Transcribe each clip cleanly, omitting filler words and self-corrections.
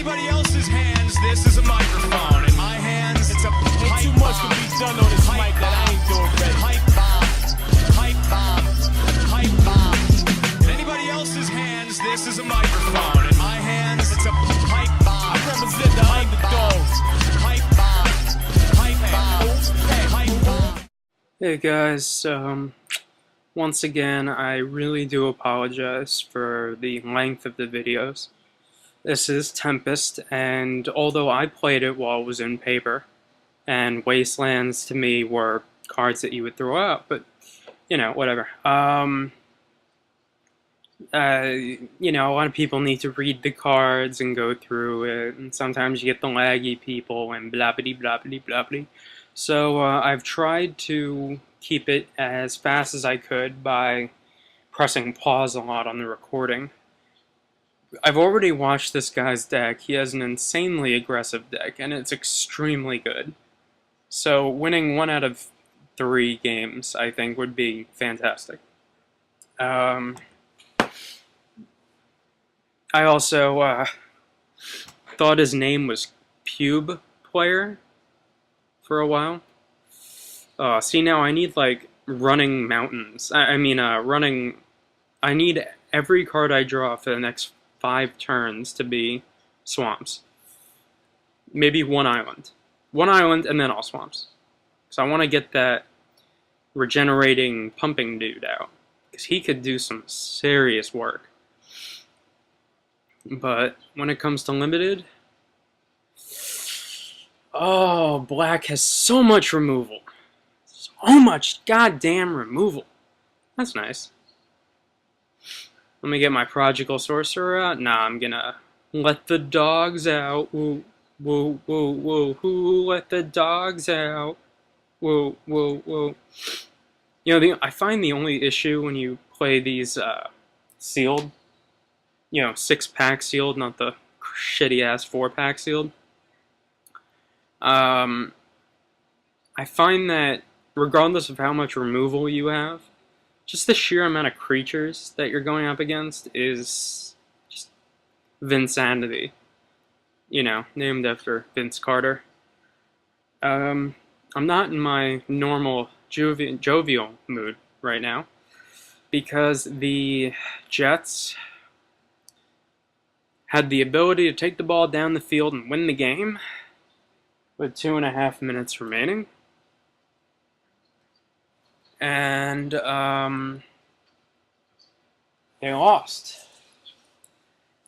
anybody else's hands, this is a microphone. In my hands, it's a pipe bomb. Too much can be done on this mic that I ain't doing ready. Pipe bombs, pipe bombs, pipe bombs. In anybody else's hands, this is a microphone. In my hands, it's a pipe bomb. I represent the underdogs. Pipe bombs, pipe bombs, pipe bombs. Hey guys, once again, I really do apologize for the length of the videos. This is Tempest, and although I played it while it was in paper, and Wastelands to me were cards that you would throw out, but, you know, whatever. You know, a lot of people need to read the cards and go through it, and sometimes you get the laggy people and blah-biddy-blah-biddy-blah-biddy. So I've tried to keep it as fast as I could by pressing pause a lot on the recording. I've already watched this guy's deck. He has an insanely aggressive deck, and it's extremely good. So winning 1 out of 3 games, I think, would be fantastic. I also thought his name was Pubeplayer for a while. See, now I need, like, running mountains. I need every card I draw for the next 5 turns to be swamps. Maybe 1 island. 1 island and then all swamps. So I want to get that regenerating pumping dude out, because he could do some serious work. But when it comes to limited, oh, black has so much removal. So much goddamn removal. That's nice. Let me get my Prodigal Sorcerer out. Nah, I'm gonna let the dogs out. Woo, woo, woo, woo. Who let the dogs out? Woo, woo, woo. You know, I find the only issue when you play these sealed, you know, 6-pack sealed, not the shitty-ass 4-pack sealed. I find that regardless of how much removal you have, just the sheer amount of creatures that you're going up against is just Vinsanity. You know, named after Vince Carter. I'm not in my normal jovial mood right now, because the Jets had the ability to take the ball down the field and win the game with 2.5 minutes remaining. And they lost.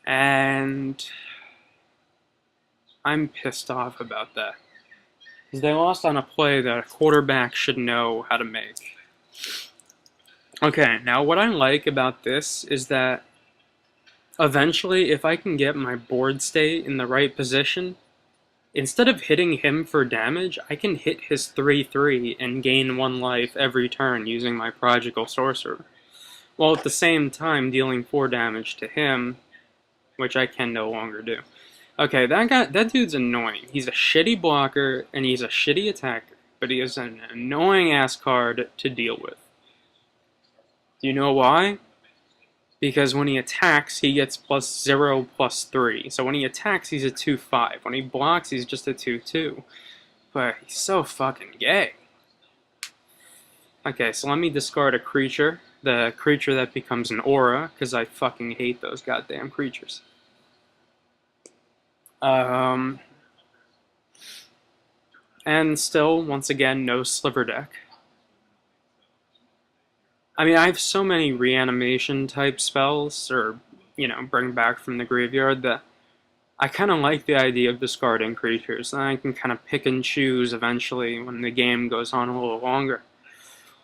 And I'm pissed off about that, because they lost on a play that a quarterback should know how to make. Okay, now what I like about this is that eventually, if I can get my board state in the right position, instead of hitting him for damage, I can hit his 3/3 and gain 1 life every turn using my Prodigal Sorcerer, while at the same time dealing 4 damage to him, which I can no longer do. Okay, that dude's annoying. He's a shitty blocker, and he's a shitty attacker, but he is an annoying-ass card to deal with. Do you know why? Because when he attacks, he gets +0, +3. So when he attacks, he's a 2/5. When he blocks, he's just a 2/2. But he's so fucking gay. Okay, so let me discard a creature. The creature that becomes an aura, because I fucking hate those goddamn creatures. And still, once again, no sliver deck. I mean, I have so many reanimation type spells, or, you know, bring back from the graveyard, that I kind of like the idea of discarding creatures, and I can kind of pick and choose eventually when the game goes on a little longer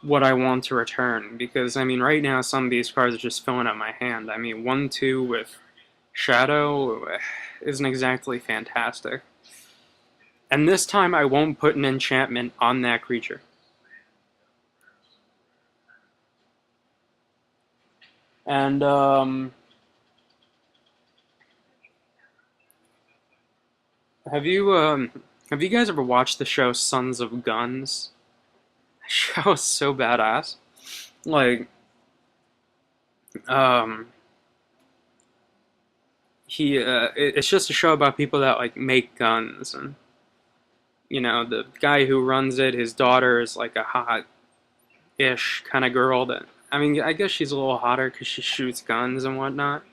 what I want to return, because, I mean, right now some of these cards are just filling up my hand. I mean, 1/2 with Shadow isn't exactly fantastic. And this time I won't put an enchantment on that creature. And, have you guys ever watched the show Sons of Guns? The show is so badass. Like, it's just a show about people that like make guns, and the guy who runs it, his daughter is like a hot-ish kind of girl that, I mean, I guess she's a little hotter because she shoots guns and whatnot.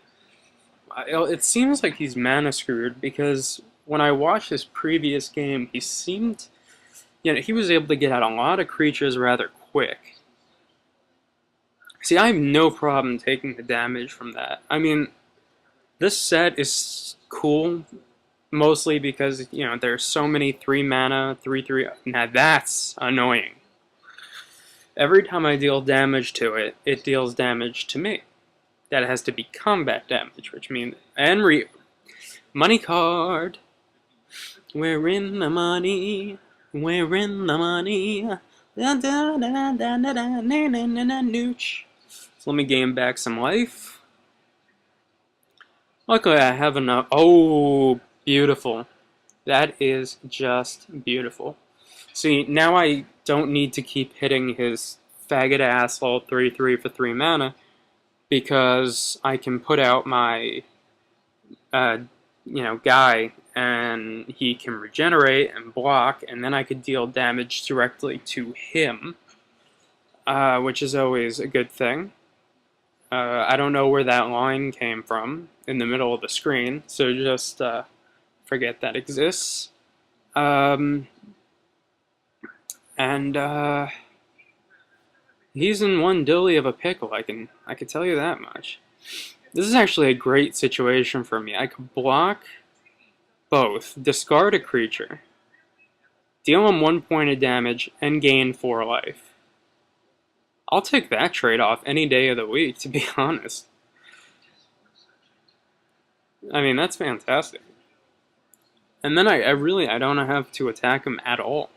It seems like he's mana screwed because when I watched his previous game, he seemed, he was able to get out a lot of creatures rather quick. See, I have no problem taking the damage from that. I mean, this set is cool, mostly because, there's so many 3 mana, 3/3. Now that's annoying. Every time I deal damage to it, it deals damage to me. That has to be combat damage, which means, and money card. We're in the money. We're in the money. Nooch. So let me gain back some life. Luckily, I have enough. Oh, beautiful. That is just beautiful. See, now I don't need to keep hitting his faggot asshole 3/3 for 3 mana, because I can put out my, guy, and he can regenerate and block, and then I could deal damage directly to him, which is always a good thing. I don't know where that line came from in the middle of the screen, so just forget that exists. He's in one dilly of a pickle, I can tell you that much. This is actually a great situation for me. I could block both, discard a creature, deal him 1 point of damage, and gain 4 life. I'll take that trade-off any day of the week, to be honest. I mean, that's fantastic. And then I don't have to attack him at all.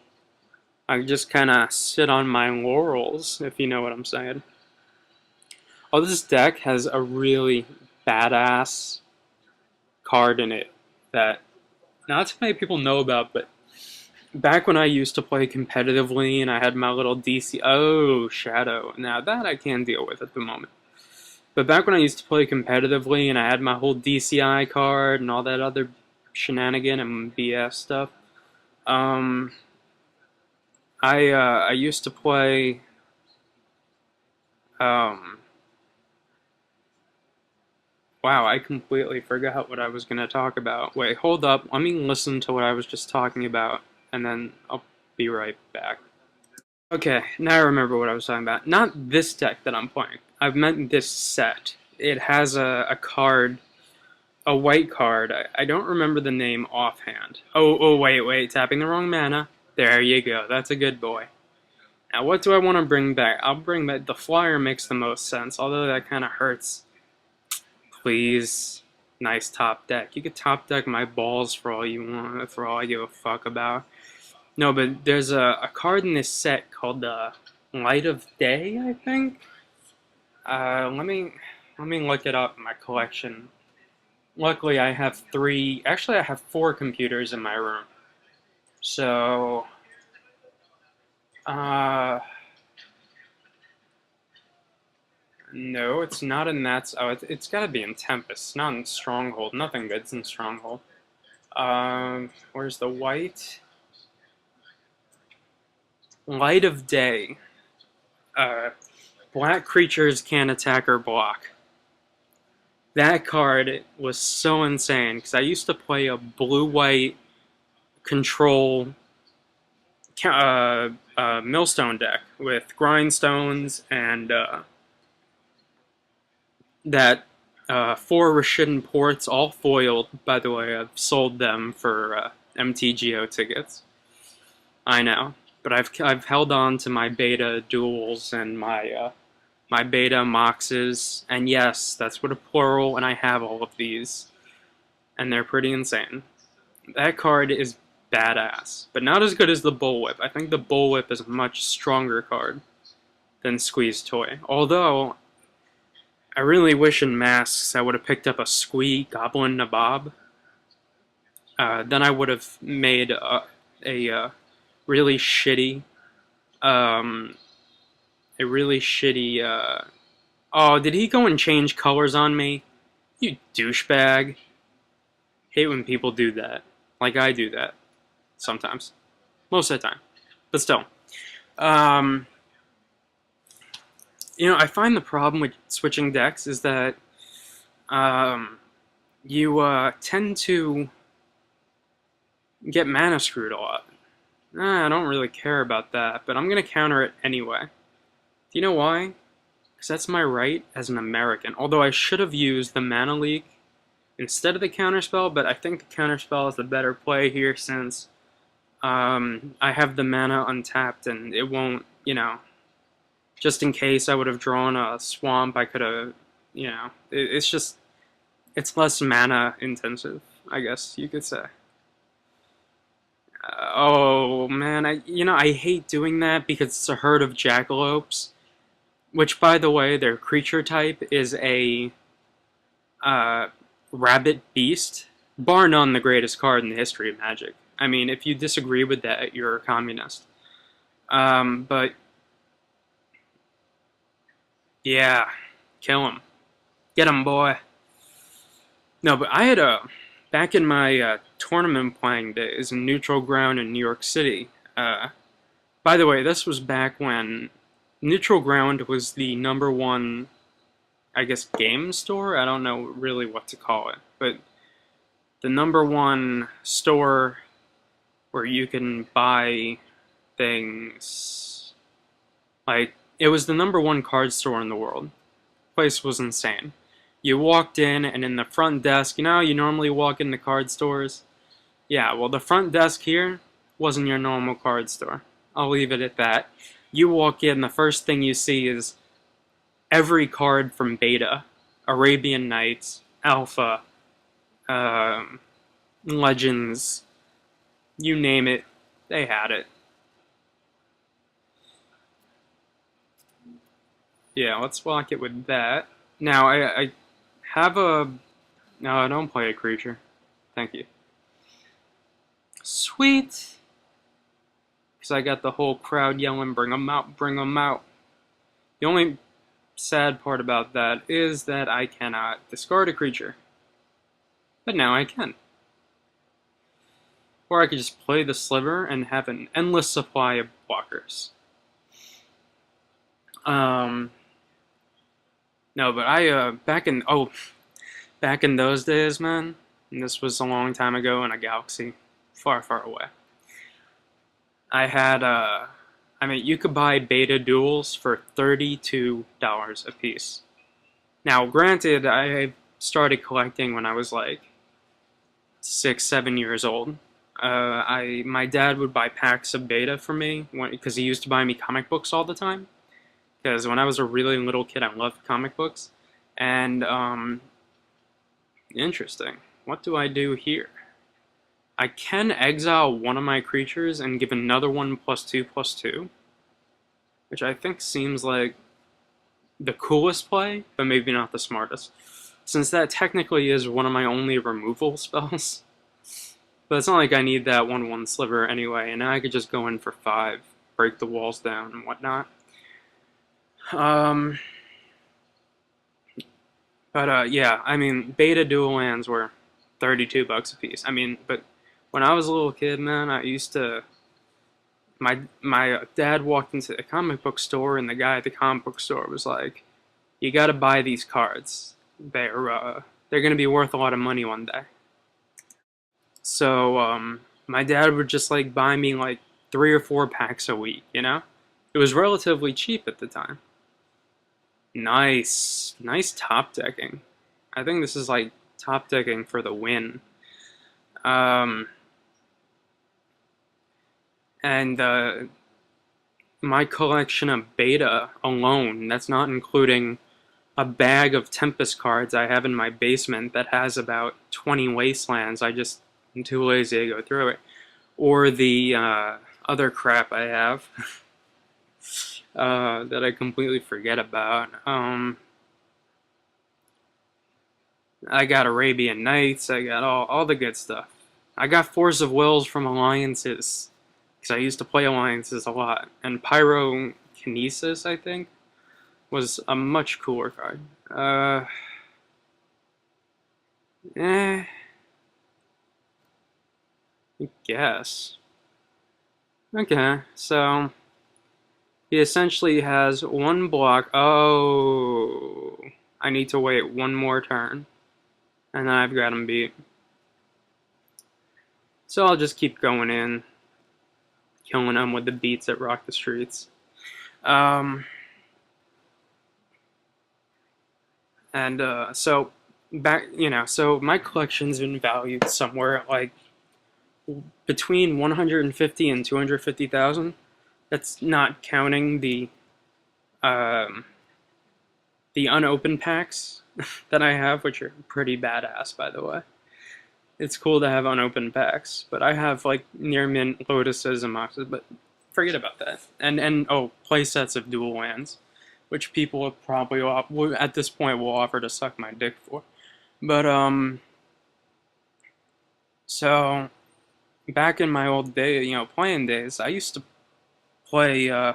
I just kind of sit on my laurels, if you know what I'm saying. Oh, this deck has a really badass card in it that not too many people know about, but back when I used to play competitively and I had my little DC... Oh, Shadow. Now that I can deal with at the moment. But back when I used to play competitively and I had my whole DCI card and all that other shenanigan and BS stuff, I used to play, wow, I completely forgot what I was going to talk about. Wait, hold up, let me listen to what I was just talking about, and then I'll be right back. Okay, now I remember what I was talking about. Not this deck that I'm playing. I've meant this set. It has a card, a white card. I don't remember the name offhand. Oh, wait, tapping the wrong mana. There you go, that's a good boy. Now what do I want to bring back? I'll bring back, the flyer makes the most sense, although that kind of hurts. Please, nice top deck. You could top deck my balls for all you want, for all I give a fuck about. No, but there's a card in this set called the Light of Day, I think? Let me look it up in my collection. Luckily I have 4 computers in my room. So, no, it's not in that. Oh, it's got to be in Tempest, not in Stronghold. Nothing good's in Stronghold. Where's the white? Light of Day. Black creatures can't attack or block. That card was so insane because I used to play a blue-white control millstone deck with grindstones and that 4 Rashidun ports, all foiled. By the way, I've sold them for MTGO tickets. I know, but I've held on to my beta duels and my beta moxes, and yes, that's what a plural, and I have all of these, and they're pretty insane. That card is badass, but not as good as the Bullwhip. I think the Bullwhip is a much stronger card than Squeeze Toy. Although, I really wish in Masks I would have picked up a Squee Goblin Nabob. Then I would have made a really shitty, oh, did he go and change colors on me? You douchebag. Hate when people do that. Like I do that. Sometimes. Most of the time. But still. Um, I find the problem with switching decks is that you tend to get mana screwed a lot. I don't really care about that, but I'm going to counter it anyway. Do you know why? Because that's my right as an American. Although I should have used the Mana Leak instead of the counterspell, but I think the counterspell is the better play here since I have the mana untapped and it won't, just in case I would have drawn a swamp, I could have, it's just, it's less mana intensive, I guess you could say. Oh man, I hate doing that because it's a herd of jackalopes, which by the way, their creature type is a rabbit beast, bar none the greatest card in the history of Magic. I mean, if you disagree with that, you're a communist. But yeah, kill him, get him, boy. No, but I had back in my tournament playing days in Neutral Ground in New York City. By the way, this was back when Neutral Ground was the #1, I guess, game store? I don't know really what to call it. But the #1 store where you can buy things. Like, it was the #1 card store in the world. The place was insane. You walked in, and in the front desk, you normally walk into card stores? Yeah, well, the front desk here wasn't your normal card store. I'll leave it at that. You walk in, the first thing you see is every card from Beta, Arabian Nights, Alpha, Legends, you name it, they had it. Yeah, let's block it with that. Now, I have a... No, I don't play a creature. Thank you. Sweet! Because I got the whole crowd yelling, bring them out, bring them out. The only sad part about that is that I cannot discard a creature. But now I can. Or I could just play the Sliver and have an endless supply of blockers. No, but I, back in those days, man, and this was a long time ago in a galaxy far, far away, I had, you could buy beta duels for $32 a piece. Now, granted, I started collecting when I was like 6, 7 years old. My dad would buy packs of beta for me because he used to buy me comic books all the time. Because when I was a really little kid, I loved comic books. And, interesting. What do I do here? I can exile one of my creatures and give another one +2/+2. Which I think seems like the coolest play, but maybe not the smartest. Since that technically is one of my only removal spells. But it's not like I need that 1/1 Sliver anyway, and I could just go in for 5, break the walls down and whatnot. Yeah, beta dual lands were $32 a piece. But when I was a little kid, man, I used to... My dad walked into the comic book store, and the guy at the comic book store was like, you gotta buy these cards. They're gonna be worth a lot of money one day. So, my dad would just, buy me, 3 or 4 packs a week, It was relatively cheap at the time. Nice. Nice top decking. I think this is, top decking for the win. My collection of beta alone, that's not including a bag of Tempest cards I have in my basement that has about 20 wastelands. I'm too lazy to go through it. Or the other crap I have that I completely forget about. I got Arabian Nights, I got all the good stuff. I got Force of Wills from Alliances, because I used to play Alliances a lot. And Pyrokinesis, I think, was a much cooler card. I guess. Okay, so he essentially has one block. Oh, I need to wait one more turn, and then I've got him beat. So I'll just keep going in, killing him with the beats that rock the streets. So back, so my collection's been valued somewhere at like between 150 and 250,000. That's not counting um, the unopened packs that I have, which are pretty badass, by the way. It's cool to have unopened packs, but I have like near mint Lotuses and Moxes, but forget about that. And oh, play sets of dual lands, which people will probably at this point will offer to suck my dick for. But so back in my old day, playing days, I used to play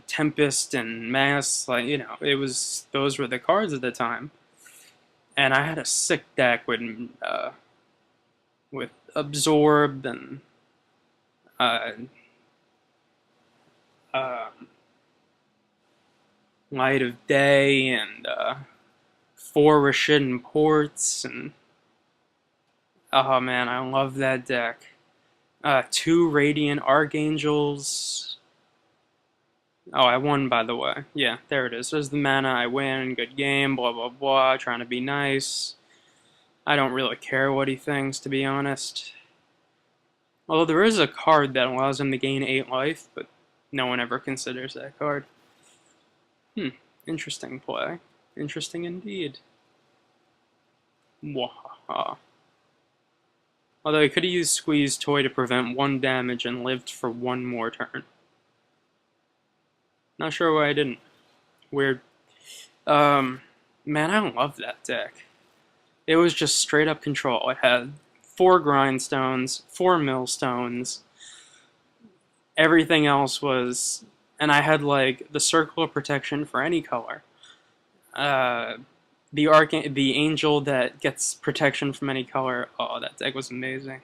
Tempest and Mass, like, those were the cards at the time. And I had a sick deck with Absorb and uh, uh, Light of Day and 4 Rashidun Ports, and oh man, I love that deck. 2 Radiant Archangels. Oh, I won, by the way. Yeah, there it is. There's the mana. I win. Good game. Blah, blah, blah. Trying to be nice. I don't really care what he thinks, to be honest. Although there is a card that allows him to gain 8 life, but no one ever considers that card. Interesting play. Interesting indeed. Wahaha. Although he could have used Squeeze Toy to prevent 1 damage and lived for 1 more turn. Not sure why I didn't. Weird. Man, I love that deck. It was just straight up control. It had 4 Grindstones, 4 Millstones. Everything else was... And I had, like, the Circle of Protection for any color. The Angel that gets protection from any color. Oh, that deck was amazing.